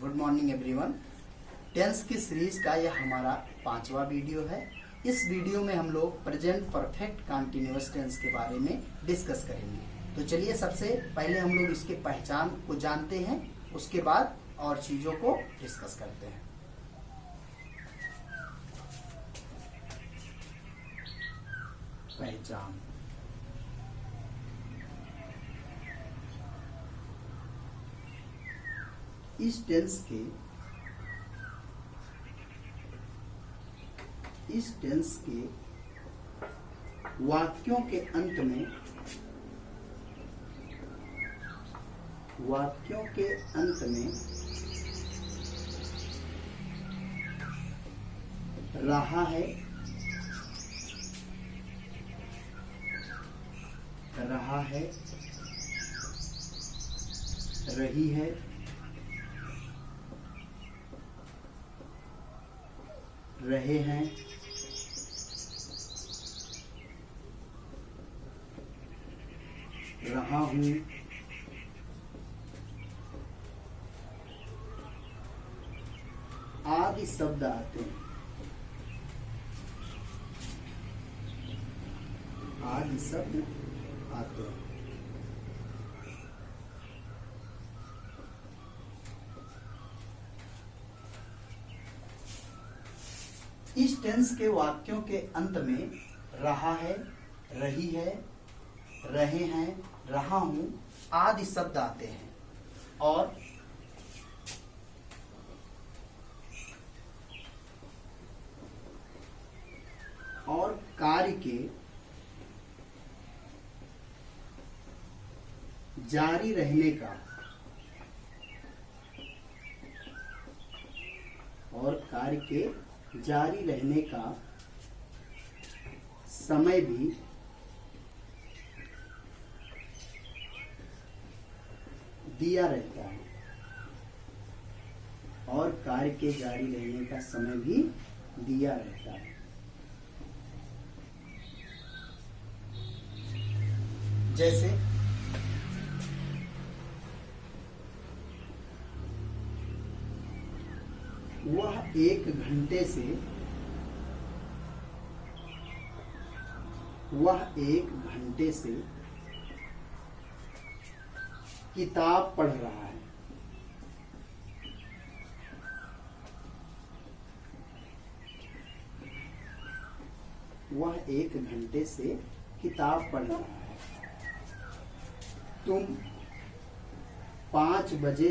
Good morning everyone. Tense की series का यह हमारा 5वां वीडियो है। इस वीडियो में हम लोग प्रेजेंट परफेक्ट कंटीन्यूअस टेंस के बारे में डिस्कस करेंगे। तो चलिए सबसे पहले हम लोग इसके पहचान को जानते हैं, उसके बाद और चीजों को डिस्कस करते हैं। पहचान। इस टेंस के वाक्यों के अंत में रहा है, रही है, रहे हैं, रहा हूं, आदि शब्द आते हैं। आदि शब्द आते हैं। इस टेंस के वाक्यों के अंत में रहा है, रही है, रहे हैं, रहा हूं आदि शब्द आते हैं और कार्य के जारी रहने का समय भी दिया रहता है, और कार्य के जारी रहने का समय भी दिया रहता है। जैसे वह एक घंटे से किताब पढ़ रहा है। वह 1 घंटे से किताब पढ़ रहा है। तुम 5 बजे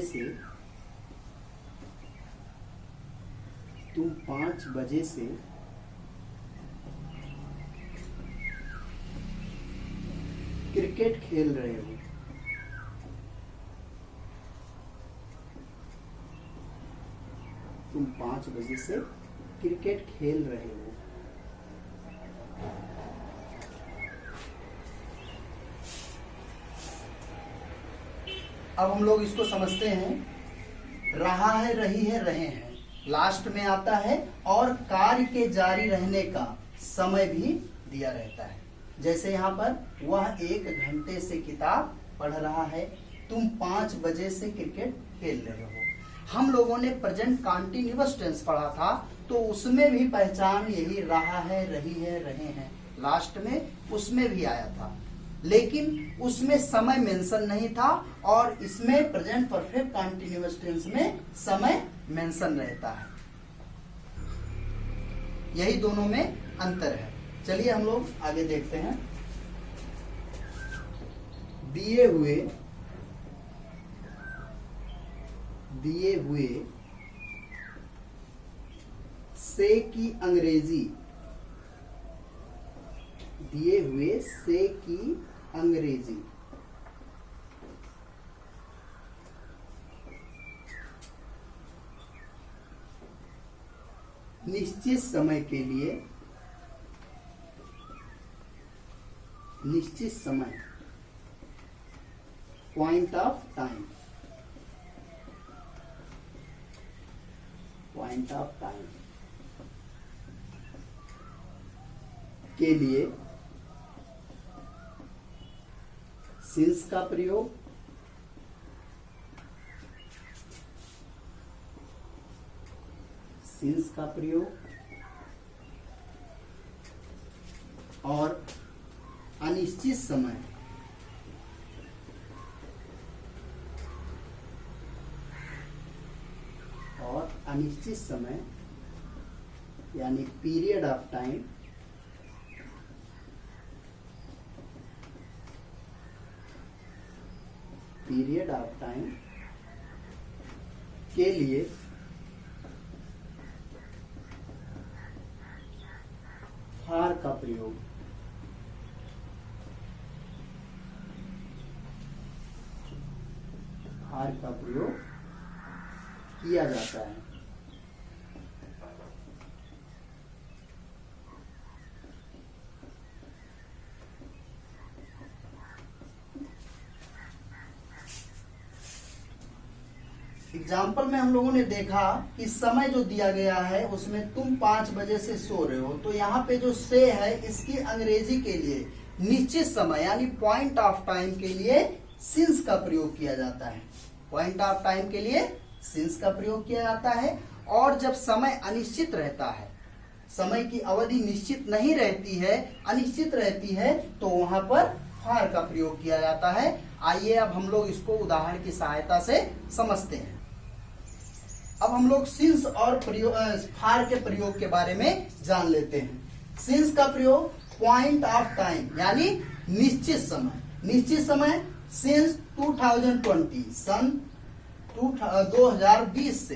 से क्रिकेट खेल रहे हो। तुम 5 बजे से क्रिकेट खेल रहे हो। अब हम लोग इसको समझते हैं। रहा है, रही है, रहे हैं लास्ट में आता है, और कार्य के जारी रहने का समय भी दिया रहता है। जैसे यहाँ पर वह 1 घंटे से किताब पढ़ रहा है, तुम 5 बजे से क्रिकेट खेल रहे हो। हम लोगों ने प्रेजेंट कंटीन्यूअस टेंस पढ़ा था, तो उसमें भी पहचान यही रहा है, रही है, रहे हैं लास्ट में उसमें भी आया था, लेकिन उसमें समय मेंशन नहीं था, और इसमें प्रेजेंट परफेक्ट कंटीन्यूअस टेंस में समय मेंशन रहता है। यही दोनों में अंतर है। चलिए हम लोग आगे देखते हैं। दिए हुए से की अंग्रेजी। दिए हुए से की अंग्रेजी। निश्चित समय के लिए, निश्चित समय, पॉइंट ऑफ टाइम, के लिए सिंस का प्रयोग सिंस का प्रयोग, और अनिश्चित समय अनिश्चित समय यानी पीरियड ऑफ टाइम के लिए फार का प्रयोग किया जाता है। एग्जाम्पल में हम लोगों ने देखा कि समय जो दिया गया है उसमें तुम 5 बजे से सो रहे हो, तो यहाँ पे जो से है इसकी अंग्रेजी के लिए निश्चित समय यानी पॉइंट ऑफ टाइम के लिए सिंस का प्रयोग किया जाता है। पॉइंट ऑफ टाइम के लिए सिंस का प्रयोग किया जाता है। और जब समय अनिश्चित रहता है, समय की अवधि निश्चित नहीं रहती है, अनिश्चित रहती है, तो वहां पर फार का प्रयोग किया जाता है। आइए अब हम लोग इसको उदाहरण की सहायता से समझते हैं। अब हम लोग सिंस और फार के प्रयोग के बारे में जान लेते हैं। सिंस का प्रयोग पॉइंट ऑफ टाइम यानी निश्चित समय सिंस 2020 सन 2020 से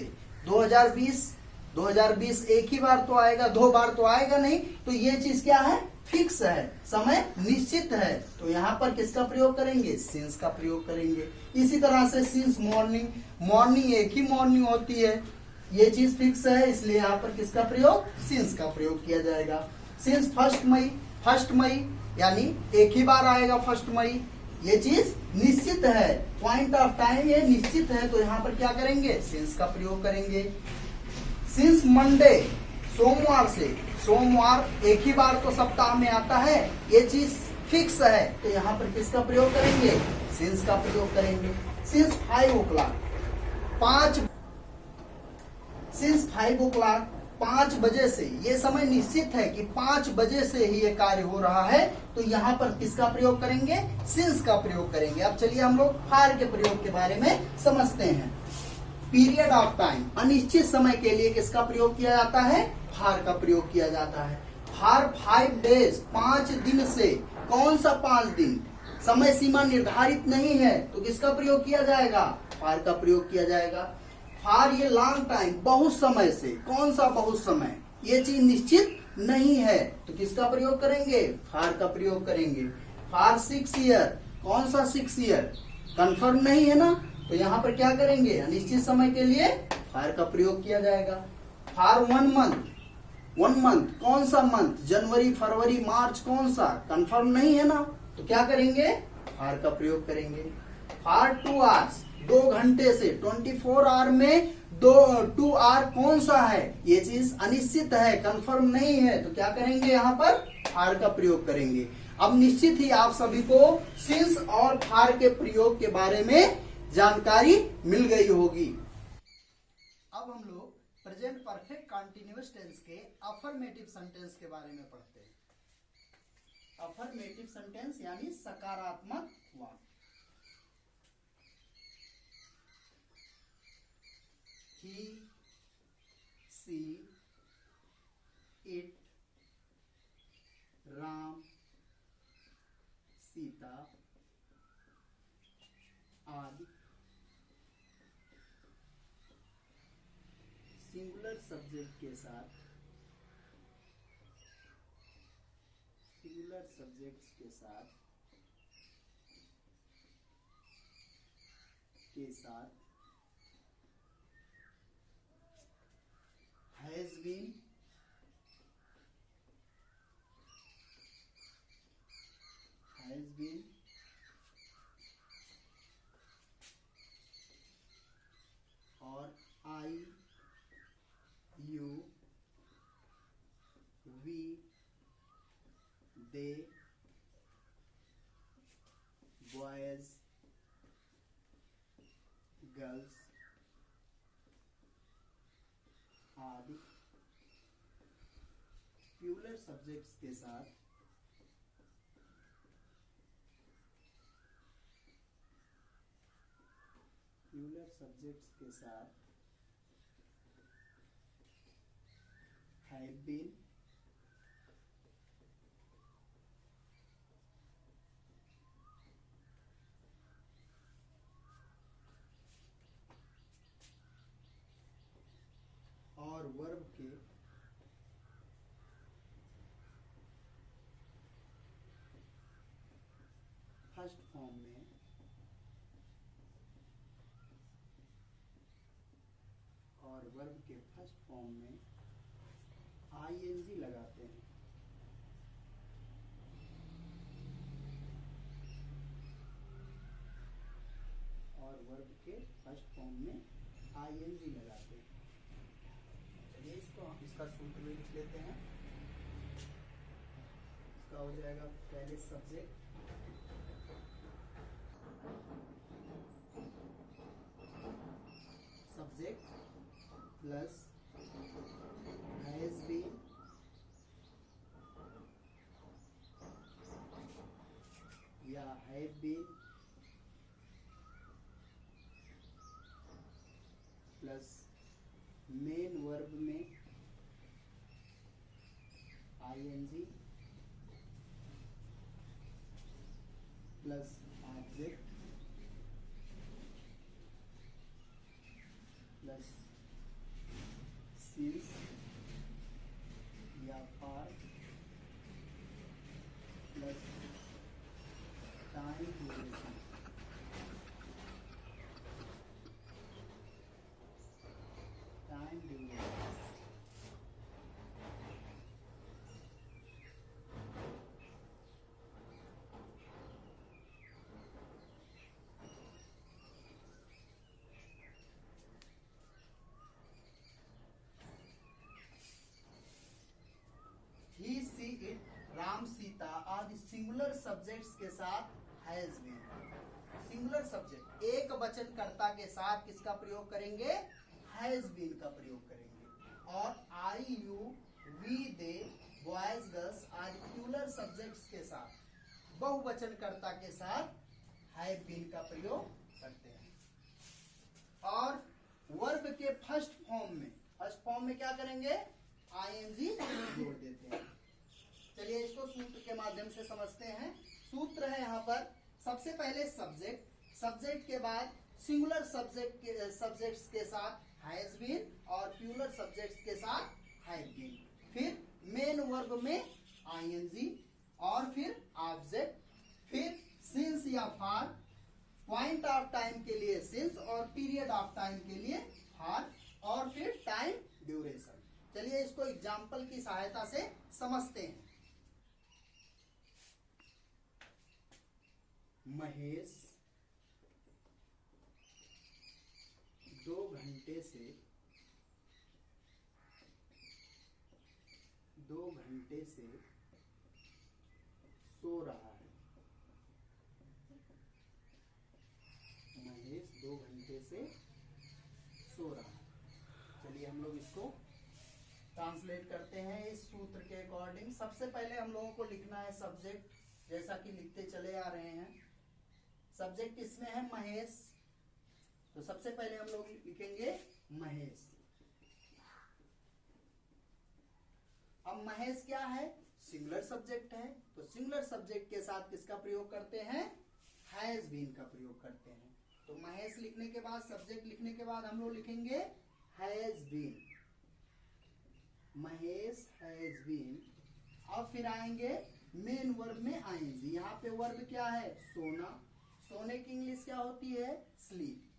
2020 एक ही बार तो आएगा, 2 बार तो आएगा नहीं, तो ये चीज क्या है, फिक्स है, समय निश्चित है, तो यहाँ पर किसका प्रयोग करेंगे, सिंस का प्रयोग करेंगे। इसी तरह से सिंस मॉर्निंग एक ही मॉर्निंग होती है, ये चीज फिक्स है, इसलिए यहाँ पर किसका प्रयोग, सिंस का प्रयोग किया जाएगा। सिंस फर्स्ट मई यानी एक ही बार आएगा फर्स्ट मई, ये चीज निश्चित है, पॉइंट ऑफ टाइम ये निश्चित है, तो यहाँ पर क्या करेंगे, सिंस का प्रयोग करेंगे। सिंस मंडे सोमवार एक ही बार तो सप्ताह में आता है, ये चीज फिक्स है, तो यहाँ पर किसका प्रयोग करेंगे, सिंस का प्रयोग करेंगे। सिंस 5 o'clock 5 बजे से, ये समय निश्चित है कि 5 बजे से ही ये कार्य हो रहा है, तो यहाँ पर किसका प्रयोग करेंगे, सिंस का प्रयोग करेंगे। अब चलिए हम लोग फार के प्रयोग के बारे में समझते हैं। पीरियड ऑफ टाइम अनिश्चित समय के लिए किसका प्रयोग किया जाता है, फार का प्रयोग किया जाता है। फार 5 डेज 5 दिन से, कौन सा 5 दिन, समय सीमा निर्धारित नहीं है, तो किसका प्रयोग किया जाएगा, फार का प्रयोग किया जाएगा। फार ये लॉन्ग टाइम बहुत समय से, कौन सा बहुत समय, ये चीज निश्चित नहीं है, तो किसका प्रयोग करेंगे, फार का प्रयोग करेंगे। फार 6 ईयर, कौन सा 6 ईयर, कंफर्म नहीं है ना, तो यहाँ पर क्या करेंगे, अनिश्चित समय के लिए फार का प्रयोग किया जाएगा। फार 1 मंथ, कौन सा मंथ, जनवरी फरवरी मार्च, कौन सा, कंफर्म नहीं है ना, तो क्या करेंगे, फार का प्रयोग करेंगे। फार 2 आवर्स 2 घंटे से, 24 आवर में 2 आवर कौन सा है, ये चीज अनिश्चित है, कंफर्म नहीं है, तो क्या करेंगे, यहाँ पर फार का प्रयोग करेंगे। अब निश्चित ही आप सभी को सिंस और फार के प्रयोग के बारे में जानकारी मिल गई होगी। अब हम लोग प्रेजेंट परफेक्ट कंटीन्यूअस टेंस के अफर्मेटिव सेंटेंस के बारे में पढ़ते हैं। अफर्मेटिव सेंटेंस यानी सकारात्मक वाक्य। He, she, it, Ram, Sita आदि। सिंगुलर सब्जेक्ट के साथ, सिंगुलर सब्जेक्ट्स के साथ has been, और I, you, we, they, boys, girls आदि। प्यूलर सब्जेक्ट्स के साथ have been, और वर्ब के फर्स्ट फॉर्म में आईएनजी लगाते हैं। और वर्ब के फर्स्ट फॉर्म में आईएनजी लगाते हैं। चलिए इसका सूत्र भी लिख लेते हैं। इसका हो जाएगा पहले सब्जेक्ट प्लस हैज बीन या have been plus main verb में ING plus object plus since या for plus time duration. He see it, Ram Sita आदि सिंगुलर सब्जेक्ट्स के साथ हैज बीन। सिंगुलर सब्जेक्ट एक वचन कर्ता के साथ किसका प्रयोग करेंगे? हैज बीन का प्रयोग करेंगे। और I you we they boys girls आदि प्लूरल सब्जेक्ट्स के साथ बहुवचन कर्ता के साथ हैव बीन का प्रयोग करते हैं। और वर्ब के फर्स्ट फॉर्म में क्या करेंगे? आईएनजी जोड़ देते हैं। चलिए इसको सूत्र के माध्यम से समझते हैं। सूत्र है यहाँ पर सबसे पहले सब्जेक्ट के बाद सिंगुलर सब्जेक्ट्स के साथ हैज बीन और प्लूरल सब्जेक्ट्स के साथ हैव बीन, फिर मेन वर्ब में आईएनजी और फिर ऑब्जेक्ट, फिर सिंस या फॉर, पॉइंट ऑफ टाइम के लिए सिंस और पीरियड ऑफ टाइम के लिए फॉर, और फिर टाइम ड्यूरेशन। चलिए इसको एग्जाम्पल की सहायता से समझते हैं। महेश 2 घंटे से सो रहा है। महेश 2 घंटे से सो रहा है। चलिए हम लोग इसको ट्रांसलेट करते हैं इस सूत्र के अकॉर्डिंग। सबसे पहले हम लोगों को लिखना है सब्जेक्ट, जैसा कि लिखते चले आ रहे हैं। सब्जेक्ट इसमें है महेश, तो सबसे पहले हम लोग लिखेंगे महेश। अब महेश क्या है? सिंगुलर सब्जेक्ट है, तो सिंगुलर सब्जेक्ट के साथ किसका प्रयोग करते हैं? हैज बीन का प्रयोग करते हैं। तो महेश लिखने के बाद, सब्जेक्ट लिखने के बाद हम लोग लिखेंगे has been. Mahesh has been. अब फिर आएंगे मेन वर्ब में आएंगे। यहाँ पे वर्ब क्या है? सोना। सोने की इंग्लिश क्या होती है? Sleep.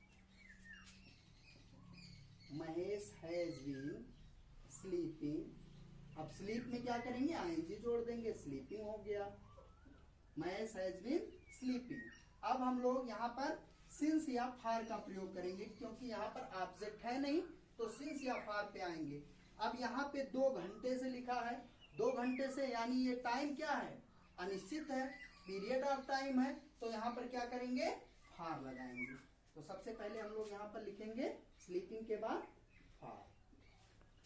Mahesh has been sleeping. अब स्लीप में क्या करेंगे? आईएनजी जोड़ देंगे, स्लीपिंग हो गया। Mahesh has been sleeping. अब हम लोग यहाँ पर सिंस या फार का प्रयोग करेंगे, क्योंकि यहाँ पर ऑब्जेक्ट है नहीं, तो सिंस या फार पे आएंगे। अब यहाँ पे 2 घंटे से लिखा है, 2 घंटे से यानी ये टाइम क्या है? अनिश्चित है, पीरियड ऑफ टाइम है, तो यहाँ पर क्या करेंगे? फार लगाएंगे। तो सबसे पहले हम लोग यहाँ पर लिखेंगे स्लीपिंग के बाद फार।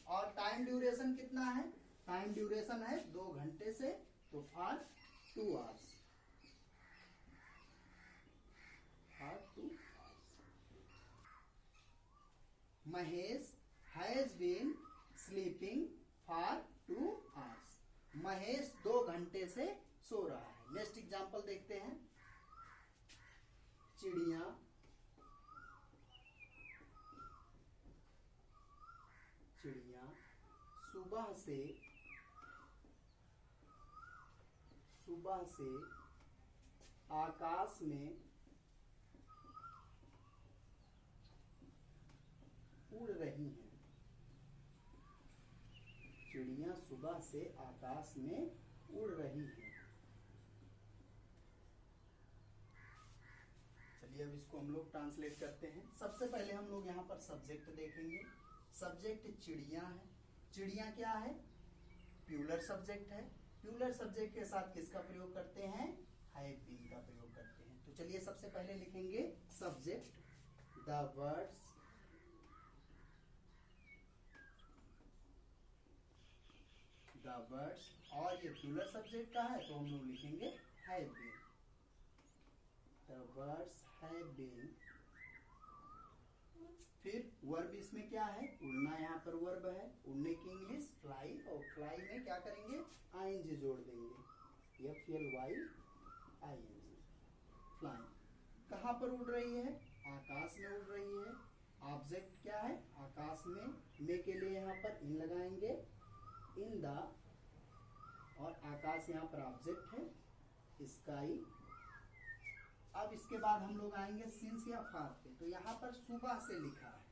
और टाइम ड्यूरेशन कितना है? टाइम ड्यूरेशन है 2 घंटे से, तो for 2 hours, for 2 hours. Mahesh has been sleeping for 2 hours. Mahesh 2 घंटे से सो रहा है। नेक्स्ट एग्जांपल देखते हैं। चिड़िया सुबह से आकाश में उड़ रही हैं। चिड़िया सुबह से आकाश में उड़ रही हैं। चलिए अब इसको हम लोग ट्रांसलेट करते हैं। सबसे पहले हम लोग यहाँ पर सब्जेक्ट देखेंगे। सब्जेक्ट चिड़िया है। चिड़िया क्या है? प्यूलर सब्जेक्ट है। प्यूलर सब्जेक्ट के साथ किसका प्रयोग करते हैं? हैव बीन का प्रयोग करते हैं। तो चलिए सबसे पहले लिखेंगे सब्जेक्ट, द वर्ड्स, और ये प्यूलर सब्जेक्ट का है तो हम लोग लिखेंगे have been. The words have been. फिर वर्ब इसमें क्या है? उड़ना, यहाँ पर वर्ब है। उड़ने की इंग्लिश फ्लाई, और फ्लाई में क्या करेंगे? आईएनजी जोड़ देंगे, FLYING, फ्लाई। कहाँ पर उड़ रही है? आकाश में उड़ रही है। ऑब्जेक्ट क्या है? आकाश में के लिए यहाँ पर इन लगाएंगे, इन द, और आकाश यहाँ पर ऑब्जेक्ट है, स्काई। अब इसके बाद हम लोग आएंगे सिंस या फार पे। तो यहाँ पर सुबह से लिखा है।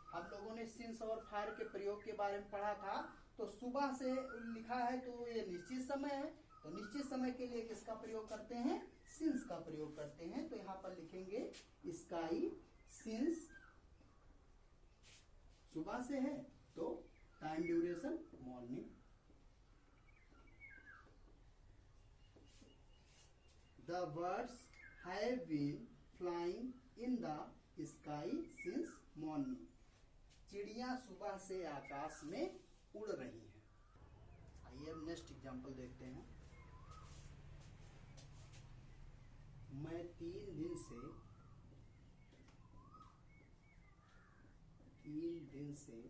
हम लोगों ने सिंस और फार के प्रयोग के बारे में पढ़ा था। तो सुबह से लिखा है तो ये निश्चित समय है। तो निश्चित समय के लिए किसका प्रयोग करते हैं? सिंस का प्रयोग करते हैं। तो यहाँ पर लिखेंगे स्काई सिंस, सुबह से है तो time duration morning. The birds have been flying in the sky since morning. चिड़िया सुबह से आकाश में उड़ रही हैं। आइए अब नेक्स्ट एग्जांपल देखते हैं। मैं 3 दिन से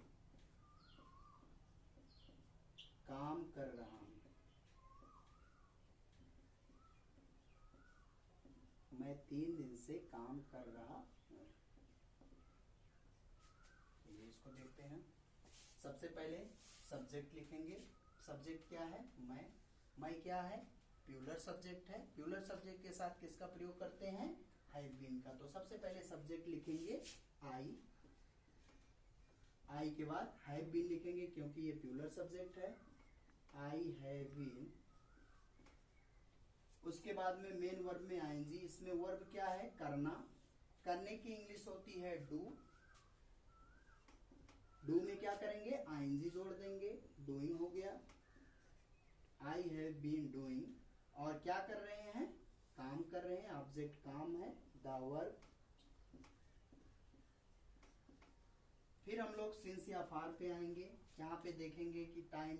काम कर रहा हूं। मैं 3 दिन से काम कर रहा हूं। ये इसको देखते हैं। सबसे पहले सब्जेक्ट लिखेंगे। सब्जेक्ट क्या है? मैं क्या है? प्यूलर सब्जेक्ट है। प्यूलर सब्जेक्ट के साथ किसका प्रयोग करते हैं? हैव बीन का। तो सबसे पहले सब्जेक्ट लिखेंगे आई के बाद हैव बीन लिखेंगे क्योंकि ये प्यूलर सब्जेक्ट है। I have been. उसके बाद में मेन वर्ब में आईएनजी। इसमें वर्ब क्या है? करना। करने की इंग्लिश होती है डू। डू में क्या करेंगे? आईएनजी जोड़ देंगे, डूइंग हो गया। I have been doing. और क्या कर रहे हैं? काम कर रहे हैं। ऑब्जेक्ट काम है, द वर्ब। फिर हम लोग सिंस या फार पे आएंगे। यहाँ पे देखेंगे कि टाइम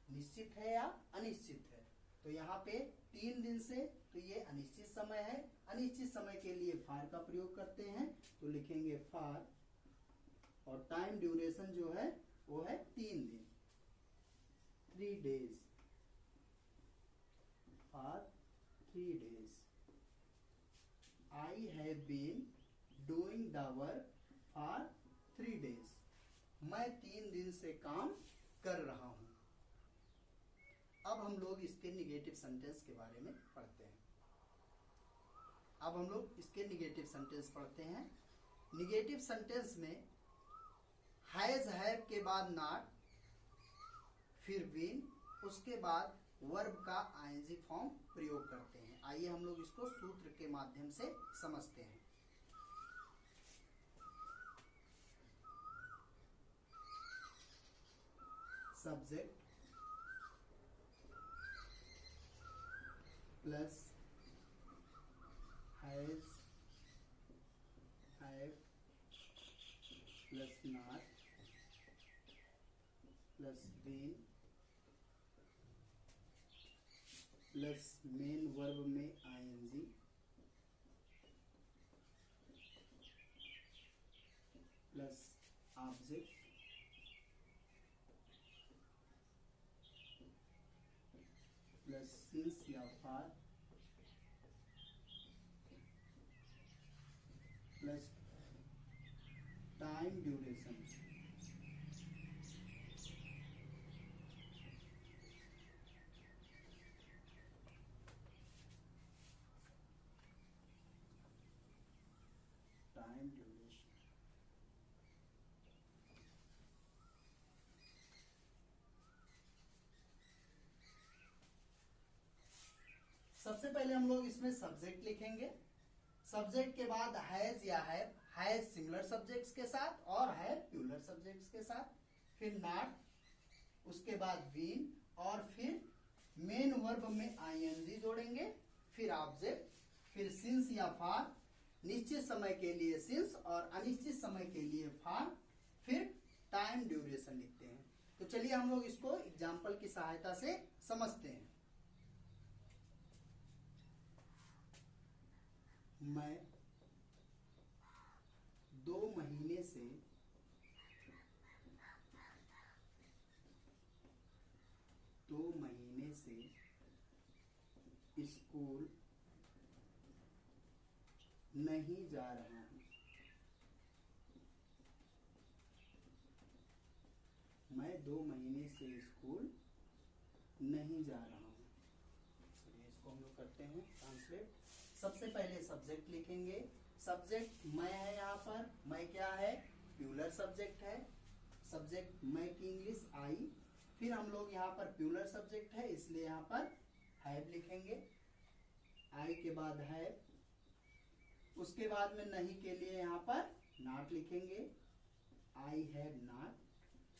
निश्चित है या अनिश्चित है। तो यहाँ पे 3 दिन से, तो ये अनिश्चित समय है। अनिश्चित समय के लिए फार का प्रयोग करते हैं। तो लिखेंगे फार, और टाइम ड्यूरेशन जो है वो है 3 दिन, 3 days, for 3 days। I have been doing the work for 3 days। मैं 3 दिन से काम कर रहा हूं। अब हम लोग इसके निगेटिव सेंटेंस के बारे में पढ़ते हैं। अब हम लोग इसके निगेटिव सेंटेंस पढ़ते हैं। निगेटिव सेंटेंस में हैज हैव के बाद नॉट, फिर बीन, उसके बाद वर्ब का आईएनजी फॉर्म प्रयोग करते हैं। आइए हम लोग इसको सूत्र के माध्यम से समझते हैं। Subject plus has have plus not plus been plus main verb में ING plus object plus since या for plus time duration time duration. सबसे पहले हम लोग इसमें सब्जेक्ट लिखेंगे। सब्जेक्ट के बाद हैज या हैज सिंगुलर सब्जेक्ट्स के साथ और है प्लूरल सब्जेक्ट्स के साथ, फिर नॉट, उसके बाद बीन और फिर मेन वर्ब में आईएनजी जोड़ेंगे, फिर ऑब्जेक्ट, फिर सिंस या फॉर, निश्चित समय के लिए सिंस और अनिश्चित समय के लिए फॉर, फिर टाइम ड्यूरेशन लिखते हैं। तो चलिए हम लोग इसको एग्जाम्पल की सहायता से समझते हैं। मैं 2 महीने से स्कूल नहीं जा रहा हूं। मैं 2 महीने से स्कूल नहीं जा रहा हूं। चलिए इसको हम लोग करते हैं ट्रांसलेट। सबसे पहले सब्जेक्ट लिखेंगे। सब्जेक्ट मैं है, यहाँ पर मैं क्या है, प्लूरल सब्जेक्ट है। सब्जेक्ट मैं की इंग्लिश आई। फिर हम लोग यहाँ पर प्लूरल सब्जेक्ट है इसलिए यहाँ पर हैव लिखेंगे। आई के बाद हैव, उसके बाद में नहीं के लिए यहाँ पर नॉट लिखेंगे, आई हैव नॉट।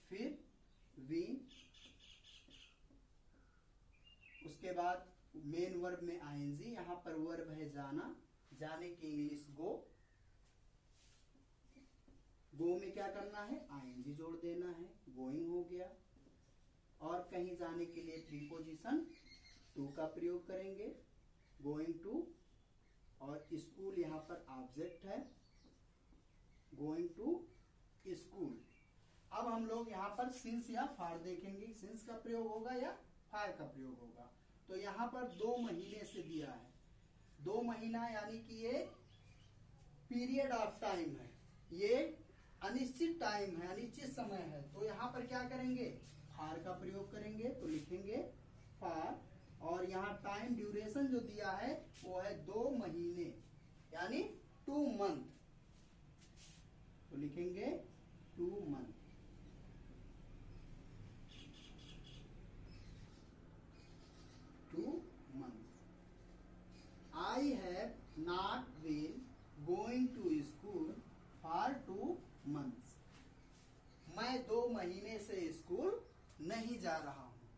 फिर वी, उसके बाद मेन वर्ब में आईएनजी, यहाँ पर वर्ब है जाना, जाने की इंग्लिश गो। गो में क्या करना है, आईएनजी जोड़ देना है, गोइंग हो गया। और कहीं जाने के लिए प्रीपोजिशन टू का प्रयोग करेंगे, गोइंग टू। और स्कूल यहाँ पर ऑब्जेक्ट है, गोइंग टू स्कूल। अब हम लोग यहाँ पर सिंस या फार देखेंगे, सिंस का प्रयोग होगा या फार का प्रयोग होगा। तो यहाँ पर 2 महीने से दिया है, 2 महीना यानी कि ये पीरियड ऑफ टाइम है, ये अनिश्चित टाइम है, अनिश्चित समय है। तो यहाँ पर क्या करेंगे, फार का प्रयोग करेंगे, तो लिखेंगे फार। और यहाँ टाइम ड्यूरेशन जो दिया है वो है 2 महीने यानी 2 मंथ, तो लिखेंगे 2 month. I have not been going to school for 2 months. मैं 2 महीने से स्कूल नहीं जा रहा हूं।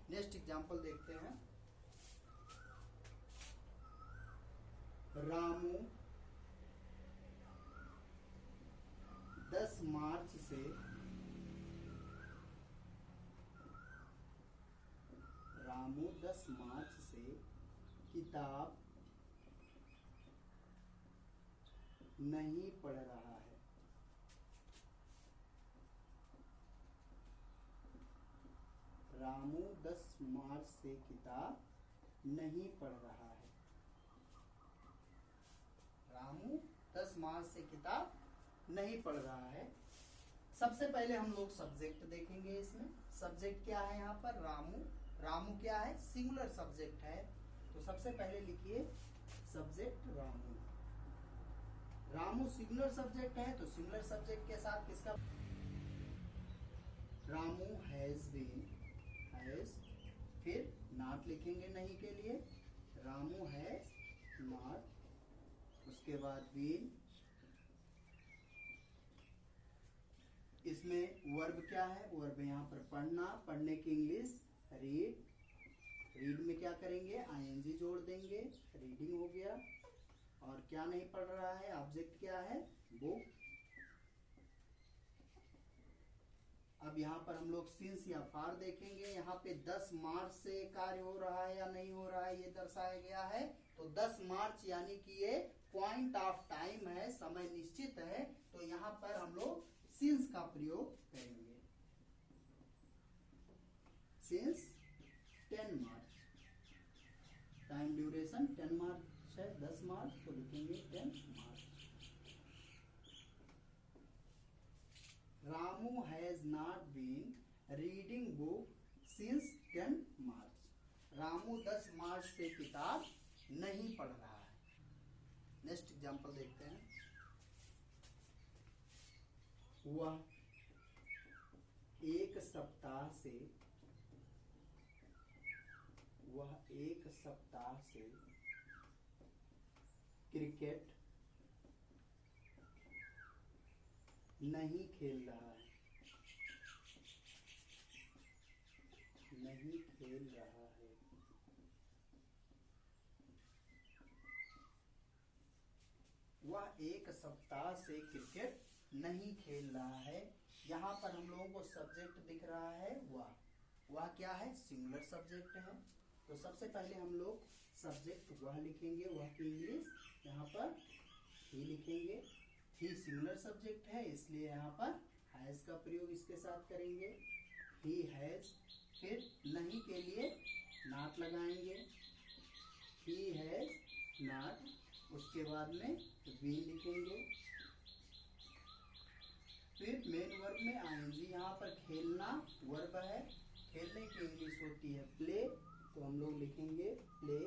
नेक्स्ट एग्जाम्पल देखते हैं। रामू 10 मार्च से किताब नहीं पढ़ रहा है। रामू 10 मार्च से किताब नहीं पढ़ रहा है। रामू 10 मार्च से किताब नहीं पढ़ रहा है। सबसे पहले हम लोग सब्जेक्ट देखेंगे। इसमें सब्जेक्ट क्या है, यहाँ पर रामू। रामू क्या है, सिंगुलर सब्जेक्ट है। तो सबसे पहले लिखिए subject Ramu. Ramu singular subject है तो सिंगुलर सब्जेक्ट के साथ किसका, रामू हैज बीन, हैज। फिर नॉट लिखेंगे नहीं के लिए, रामू हैज नॉट। उसके बाद बीन, इसमें वर्ब क्या है, वर्ब यहाँ पर पढ़ना, पढ़ने की इंग्लिश रीड। रीड में क्या करेंगे, आईएनजी जोड़ देंगे, रीडिंग हो गया। और क्या नहीं पढ़ रहा है, ऑब्जेक्ट क्या है, बुक। अब अब यहाँ पर हम लोग सिंस या फार देखेंगे। यहाँ पे 10 मार्च से कार्य हो रहा है या नहीं हो रहा है ये दर्शाया गया है। तो 10 मार्च यानी कि ये पॉइंट ऑफ टाइम है, समय निश्चित है, तो यहाँ पर हम लोग सिंस का प्रयोग करेंगे। Since 10 March, time duration 10 March है, 10 मार्च, तो लिखेंगे 10 March. Ramu has not been reading book since 10 March. Ramu 10 March से किताब नहीं पढ़ रहा है। नेक्स्ट एग्जांपल देखते हैं। वह एक सप्ताह से क्रिकेट नहीं खेल रहा है। वह एक सप्ताह से क्रिकेट नहीं खेल रहा है। यहाँ पर हम लोगों को सब्जेक्ट दिख रहा है वह क्या है, सिंगुलर सब्जेक्ट है। तो सबसे पहले हम लोग सब्जेक्ट वह लिखेंगे, वह की इंग्लिश यहाँ पर ही लिखेंगे। ही सिंगुलर सब्जेक्ट है इसलिए यहाँ पर हैज का प्रयोग इसके साथ करेंगे। ही हैज, फिर नहीं के लिए नॉट लगाएंगे, ही हैज नॉट, उसके बाद में बीन लिखेंगे। फिर मेन वर्ब में आईएनजी, यहाँ पर खेलना वर्ब है, खेलने की इंग्लिश होती है प्ले, तो हम लोग लिखेंगे प्ले,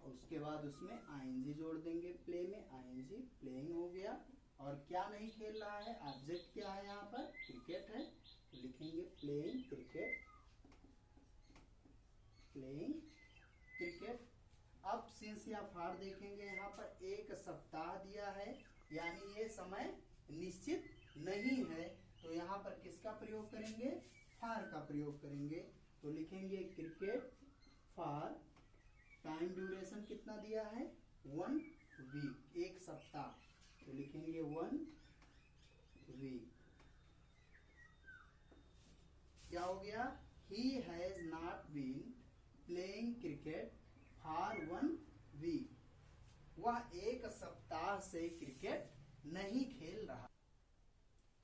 और उसके बाद उसमें आईएनजी जोड़ देंगे। प्ले में आईएनजी, प्लेइंग हो गया। और क्या नहीं खेल रहा है, ऑब्जेक्ट क्या है, यहाँ पर क्रिकेट है, तो लिखेंगे प्लेइंग क्रिकेट, प्लेइंग क्रिकेट। अब सिंस या फार देखेंगे। यहाँ पर एक सप्ताह दिया है यानी ये समय निश्चित नहीं है, तो यहाँ पर किसका प्रयोग करेंगे, फार का प्रयोग करेंगे। तो लिखेंगे क्रिकेट फार, टाइम ड्यूरेशन कितना दिया है, 1 वीक, एक सप्ताह, तो लिखेंगे 1 वीक। क्या हो गया, he has not been playing cricket for 1 week. वह एक सप्ताह से क्रिकेट नहीं खेल रहा।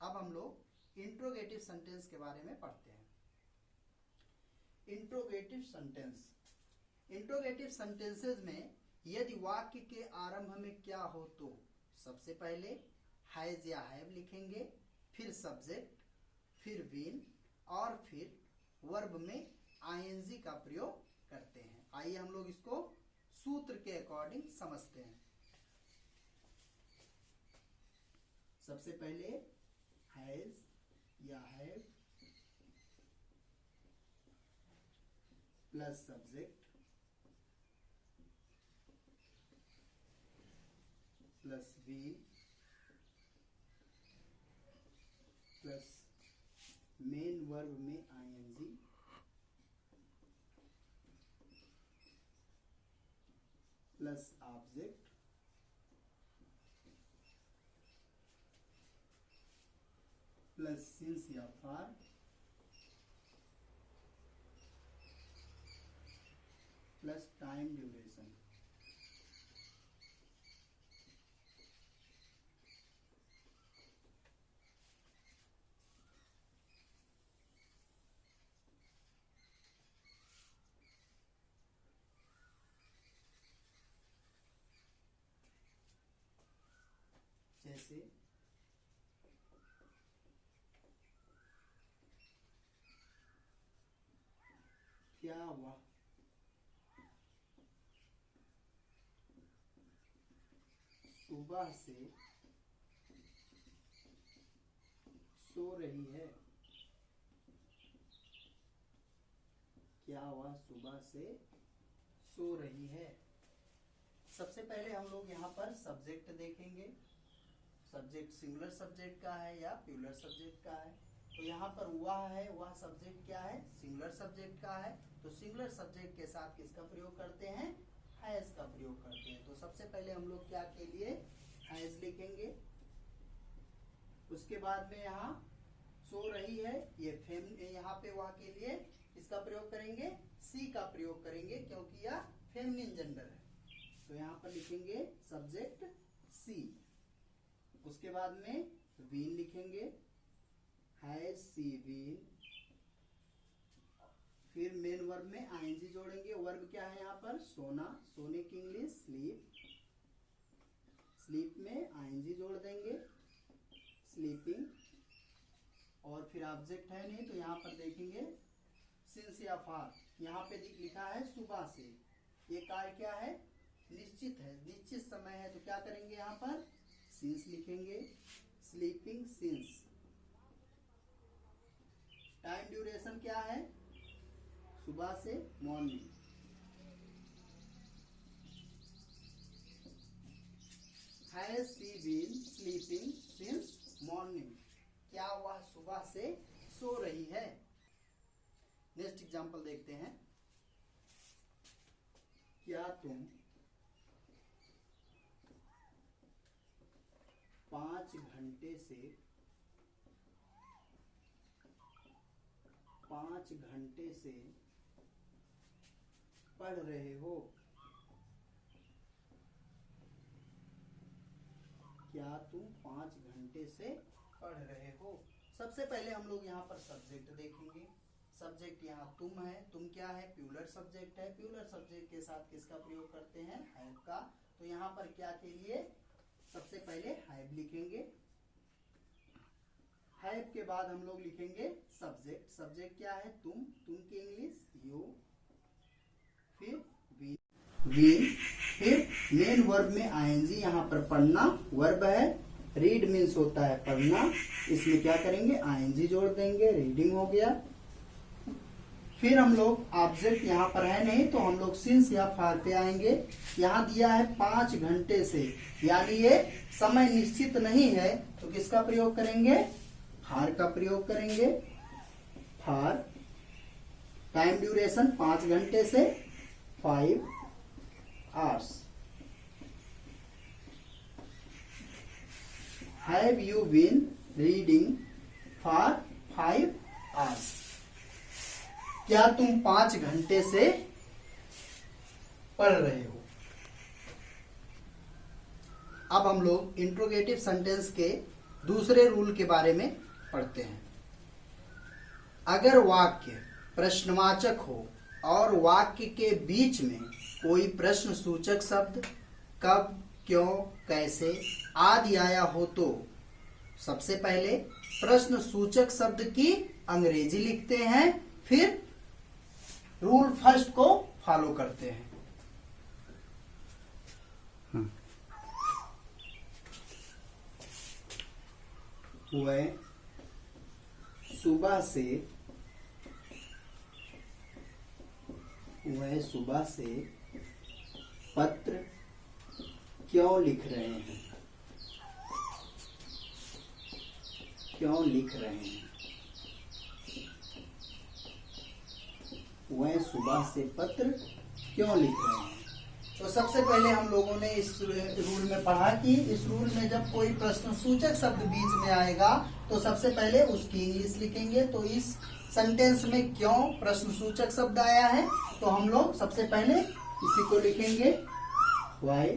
अब हम लोग इंट्रोगेटिव सेंटेंस के बारे में पढ़ते हैं। इंट्रोगेटिव सेंटेंस, इंट्रोगेटिव सेंटेंसेस में यदि वाक्य के आरंभ में क्या हो तो सबसे पहले हैज या हैव लिखेंगे, फिर सब्जेक्ट, फिर बीन, और फिर वर्ब में आईएनजी का प्रयोग करते हैं। आइए हम लोग इसको सूत्र के अकॉर्डिंग समझते हैं। सबसे पहले हैज या have plus subject plus be plus main verb में ING plus object plus since या फार प्लस टाइम ड्यूरेशन। जैसे क्या वह सुबह से सो रही है, क्या वह सुबह से सो रही है। सबसे पहले हम लोग यहाँ पर सब्जेक्ट देखेंगे, सब्जेक्ट सिंगुलर सब्जेक्ट का है या प्लूरल सब्जेक्ट का है। तो यहाँ पर वह है, वह सब्जेक्ट क्या है, सिंगुलर सब्जेक्ट का है, तो सिंगुलर सब्जेक्ट के साथ किसका प्रयोग करते हैं, हैज का प्रयोग करते हैं। तो सबसे पहले हम लोग क्या के लिए हैज लिखेंगे, उसके बाद में यहाँ सो रही है ये यहाँ पे वह के लिए इसका प्रयोग करेंगे, सी का प्रयोग करेंगे, क्योंकि यह फेमिनिन जेंडर है। तो यहाँ पर लिखेंगे सब्जेक्ट सी। उसके बाद में बीन लिखेंगे, हैज सी बीन। फिर मेन वर्ब में आईएनजी जोड़ेंगे। वर्ब क्या है यहाँ पर? सोना। सोने की इंग्लिश स्लीप। स्लीप में आईएनजी जोड़ देंगे, स्लीपिंग। और फिर ऑब्जेक्ट है नहीं, तो यहाँ पर देखेंगे सिंस या फार। यहाँ पे लिखा है सुबह से। ये कार्य क्या है? निश्चित है, निश्चित समय है। तो क्या करेंगे यहाँ पर? सिंस लिखेंगे, स्लीपिंग सिंस। टाइम ड्यूरेशन क्या है? सुबह से morning. Has she been sleeping since morning. क्या वह सुबह से सो रही है? नेक्स्ट एग्जांपल देखते हैं। क्या तुम 5 घंटे से पढ़ रहे हो? क्या तुम 5 घंटे से पढ़ रहे हो? सबसे पहले हम लोग यहाँ पर सब्जेक्ट देखेंगे। सब्जेक्ट यहाँ तुम है। तुम क्या है? प्यूलर सब्जेक्ट है। प्यूलर सब्जेक्ट के साथ किसका प्रयोग करते हैं? हैव का। तो यहाँ पर क्या के लिए? सबसे पहले हैव लिखेंगे। हैव के बाद हम लोग लिखेंगे सब्जेक्ट। सब्जेक्ट क्या है? तुम। तुम की इंग्लिश यू। फिर बीन। फिर मेन वर्ब में आईएनजी। यहाँ पर पढ़ना वर्ब है। रीड मीन्स होता है पढ़ना। इसमें क्या करेंगे? आईएनजी जोड़ देंगे, रीडिंग हो गया। फिर हम लोग ऑब्जेक्ट यहाँ पर है नहीं, तो हम लोग सिंस या फार पे आएंगे। यहाँ दिया है 5 घंटे से, यानी ये समय निश्चित नहीं है, तो किसका प्रयोग करेंगे? फार का प्रयोग करेंगे। फार। टाइम ड्यूरेशन 5 घंटे से 5 hours. Have you been reading for 5 hours? क्या तुम 5 घंटे से पढ़ रहे हो? अब हम लोग इंट्रोगेटिव सेंटेंस के दूसरे रूल के बारे में पढ़ते हैं। अगर वाक्य प्रश्नवाचक हो और वाक्य के बीच में कोई प्रश्न सूचक शब्द कब, क्यों, कैसे आदि आया हो, तो सबसे पहले प्रश्न सूचक शब्द की अंग्रेजी लिखते हैं, फिर रूल फर्स्ट को फॉलो करते हैं। वह सुबह से पत्र क्यों लिख रहे हैं? क्यों लिख रहे हैं? वह सुबह से पत्र क्यों लिख रहे हैं? तो सबसे पहले हम लोगों ने इस रूल में पढ़ा कि इस रूल में जब कोई प्रश्न सूचक शब्द बीच में आएगा तो सबसे पहले उसकी इंग्लिश लिखेंगे। तो इस सेंटेंस में क्यों प्रश्न सूचक शब्द आया है, तो हम लोग सबसे पहले इसी को लिखेंगे वाई।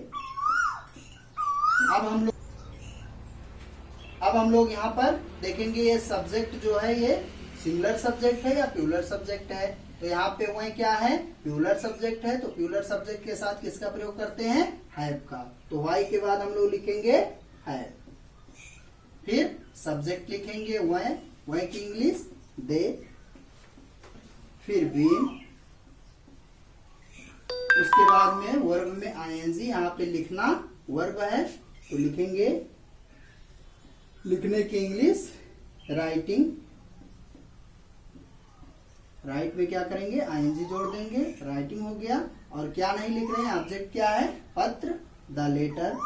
अब हम लोग यहाँ पर देखेंगे ये सब्जेक्ट जो है ये सिंगुलर सब्जेक्ट है या प्लूरल सब्जेक्ट है। तो यहाँ पे वह क्या है? प्लूरल सब्जेक्ट है। तो प्लूरल सब्जेक्ट के साथ किसका प्रयोग करते हैं? हैव का। तो वाई के बाद हम लोग लिखेंगे हैव। फिर सब्जेक्ट लिखेंगे वह की इंग्लिश दे। फिर बीन। उसके बाद में वर्ब में आईएनजी। यहाँ पे लिखना वर्ब है, तो लिखेंगे लिखने की इंग्लिश राइटिंग। राइट में क्या करेंगे? आईएनजी जोड़ देंगे, राइटिंग हो गया। और क्या नहीं लिख रहे हैं? ऑब्जेक्ट क्या है? पत्र, द लेटर।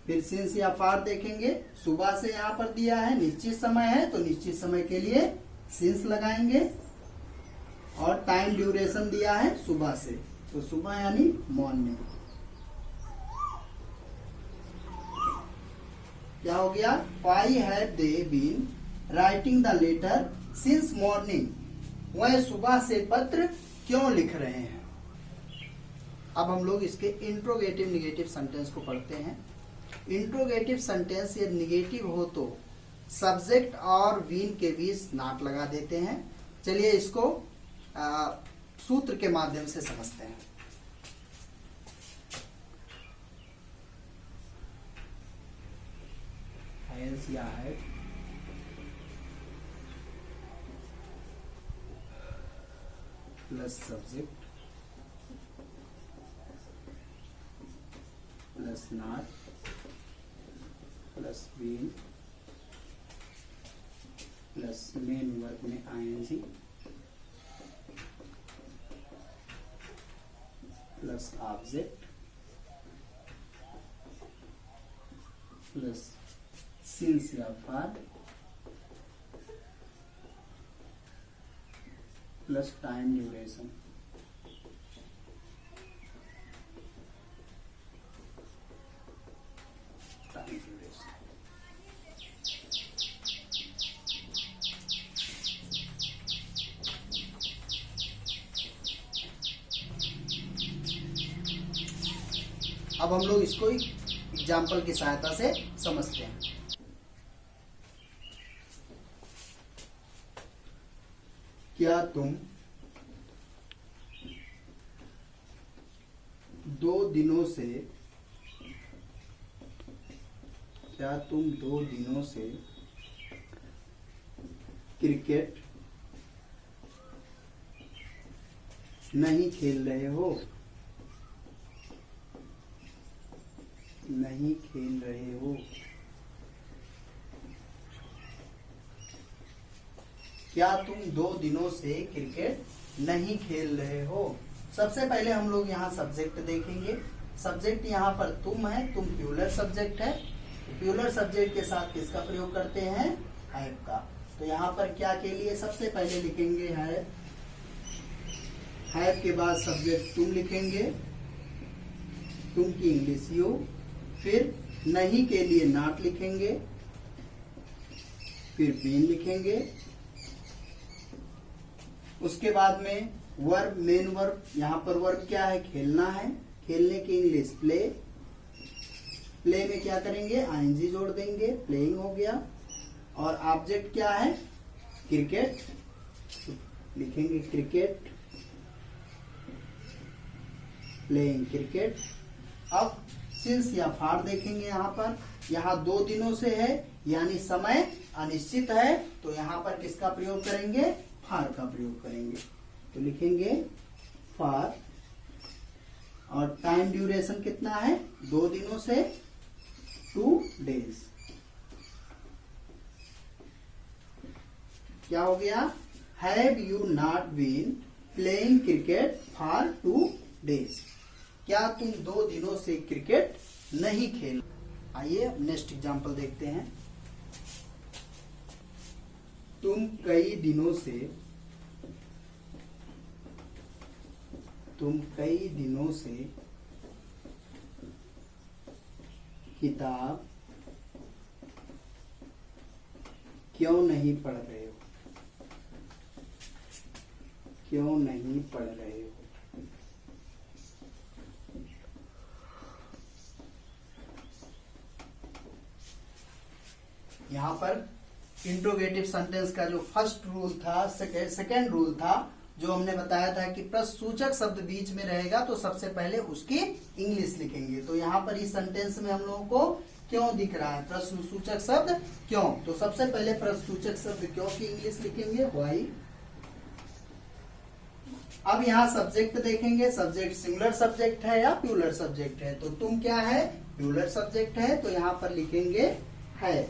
फिर सिंस या फार देखेंगे। सुबह से यहाँ पर दिया है, निश्चित समय है, तो निश्चित समय के लिए सिंस लगाएंगे। और टाइम ड्यूरेशन दिया है सुबह से, तो सुबह यानी मॉर्निंग। क्या हो गया? Why have they been writing the letter since morning, वह सुबह से पत्र क्यों लिख रहे हैं। अब हम लोग इसके इंट्रोगेटिव निगेटिव सेंटेंस को पढ़ते हैं। इंट्रोगेटिव सेंटेंस ये निगेटिव हो तो सब्जेक्ट और बीन के बीच नॉट लगा देते हैं। चलिए इसको सूत्र के माध्यम से समझते हैं। या है plus subject plus not plus been plus main verb में ING plus object plus since या फॉर प्लस टाइम ड्यूरेशन। अब हम लोग इसको एग्जाम्पल की सहायता से समझते हैं। क्या तुम 2 दिनों से क्रिकेट नहीं खेल रहे हो? नहीं खेल रहे हो। क्या तुम 2 दिनों से क्रिकेट नहीं खेल रहे हो? सबसे पहले हम लोग यहाँ सब्जेक्ट देखेंगे। सब्जेक्ट यहाँ पर तुम है, तुम प्यूलर सब्जेक्ट है। प्यूलर सब्जेक्ट के साथ किसका प्रयोग करते हैं? हैव का। तो यहाँ पर क्या के लिए सबसे पहले लिखेंगे हैव। हैव के बाद सब्जेक्ट तुम लिखेंगे, तुम की इंग्लिश यू। फिर नहीं के लिए नॉट लिखेंगे, फिर बीन लिखेंगे। उसके बाद में वर्ब, मेन वर्ब। यहाँ पर वर्ब क्या है? खेलना है। खेलने की इंग्लिश प्ले। प्ले में क्या करेंगे? आईएनजी जोड़ देंगे, प्लेइंग हो गया। और ऑब्जेक्ट क्या है? क्रिकेट। लिखेंगे क्रिकेट, प्लेइंग क्रिकेट। अब सिंस या फॉर देखेंगे। यहाँ पर 2 दिनों से है यानी समय अनिश्चित है, तो यहाँ पर किसका प्रयोग करेंगे? फॉर का प्रयोग करेंगे। तो लिखेंगे फॉर। और टाइम ड्यूरेशन कितना है? 2 दिनों से 2 days। क्या हो गया? Have you not been playing cricket for 2 days? क्या तुम 2 दिनों से क्रिकेट नहीं खेल। आइए नेक्स्ट एग्जांपल देखते हैं। तुम कई दिनों से किताब क्यों नहीं पढ़ रहे हो? क्यों नहीं पढ़ रहे हो? यहाँ पर इंट्रोगेटिव सेंटेंस का जो फर्स्ट रूल था, सेकेंड रूल था, जो हमने बताया था कि प्रश्नसूचक शब्द बीच में रहेगा तो सबसे पहले उसकी इंग्लिश लिखेंगे। तो यहाँ पर इस सेंटेंस में हम लोगों को क्यों दिख रहा है? प्रश्नसूचक शब्द क्यों। तो सबसे पहले प्रश्नसूचक शब्द क्यों की इंग्लिश लिखेंगे, व्हाई। अब यहाँ सब्जेक्ट देखेंगे। सब्जेक्ट सिंगुलर सब्जेक्ट है या प्यूलर सब्जेक्ट है? तो तुम क्या है? प्यूलर सब्जेक्ट है, तो यहाँ पर लिखेंगे है।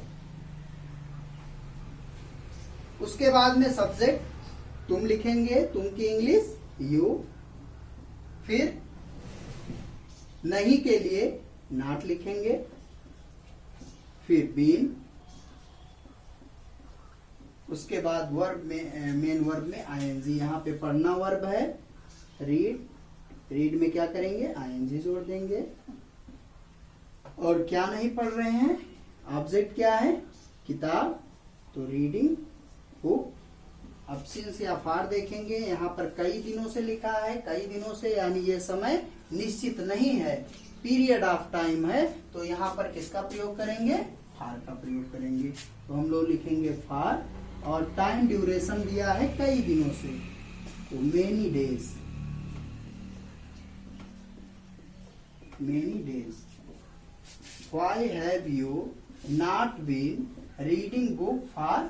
उसके बाद में सब्जेक्ट तुम लिखेंगे, तुम की इंग्लिश यू। फिर नहीं के लिए नॉट लिखेंगे, फिर बीन। उसके बाद वर्ब में, मेन वर्ब में आईएनजी। यहाँ पे पढ़ना वर्ब है रीड। रीड में क्या करेंगे? आईएनजी जोड़ देंगे। और क्या नहीं पढ़ रहे हैं? ऑब्जेक्ट क्या है? किताब, तो रीडिंग बुक। अब सिंस या फार देखेंगे, यहाँ पर कई दिनों से लिखा है, कई दिनों से यानी ये समय निश्चित नहीं है, पीरियड ऑफ टाइम है, तो यहाँ पर किसका प्रयोग करेंगे? फार का प्रयोग करेंगे। तो हम लोग लिखेंगे फार, और टाइम ड्यूरेशन दिया है कई दिनों से, तो many days, many days. Why have you not been reading book for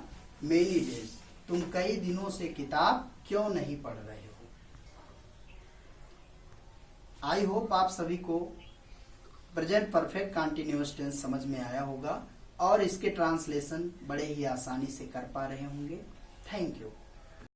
many days? तुम कई दिनों से किताब क्यों नहीं पढ़ रहे हो? आई होप आप सभी को प्रेजेंट परफेक्ट कंटिन्यूअस टेंस समझ में आया होगा और इसके ट्रांसलेशन बड़े ही आसानी से कर पा रहे होंगे। Thank you.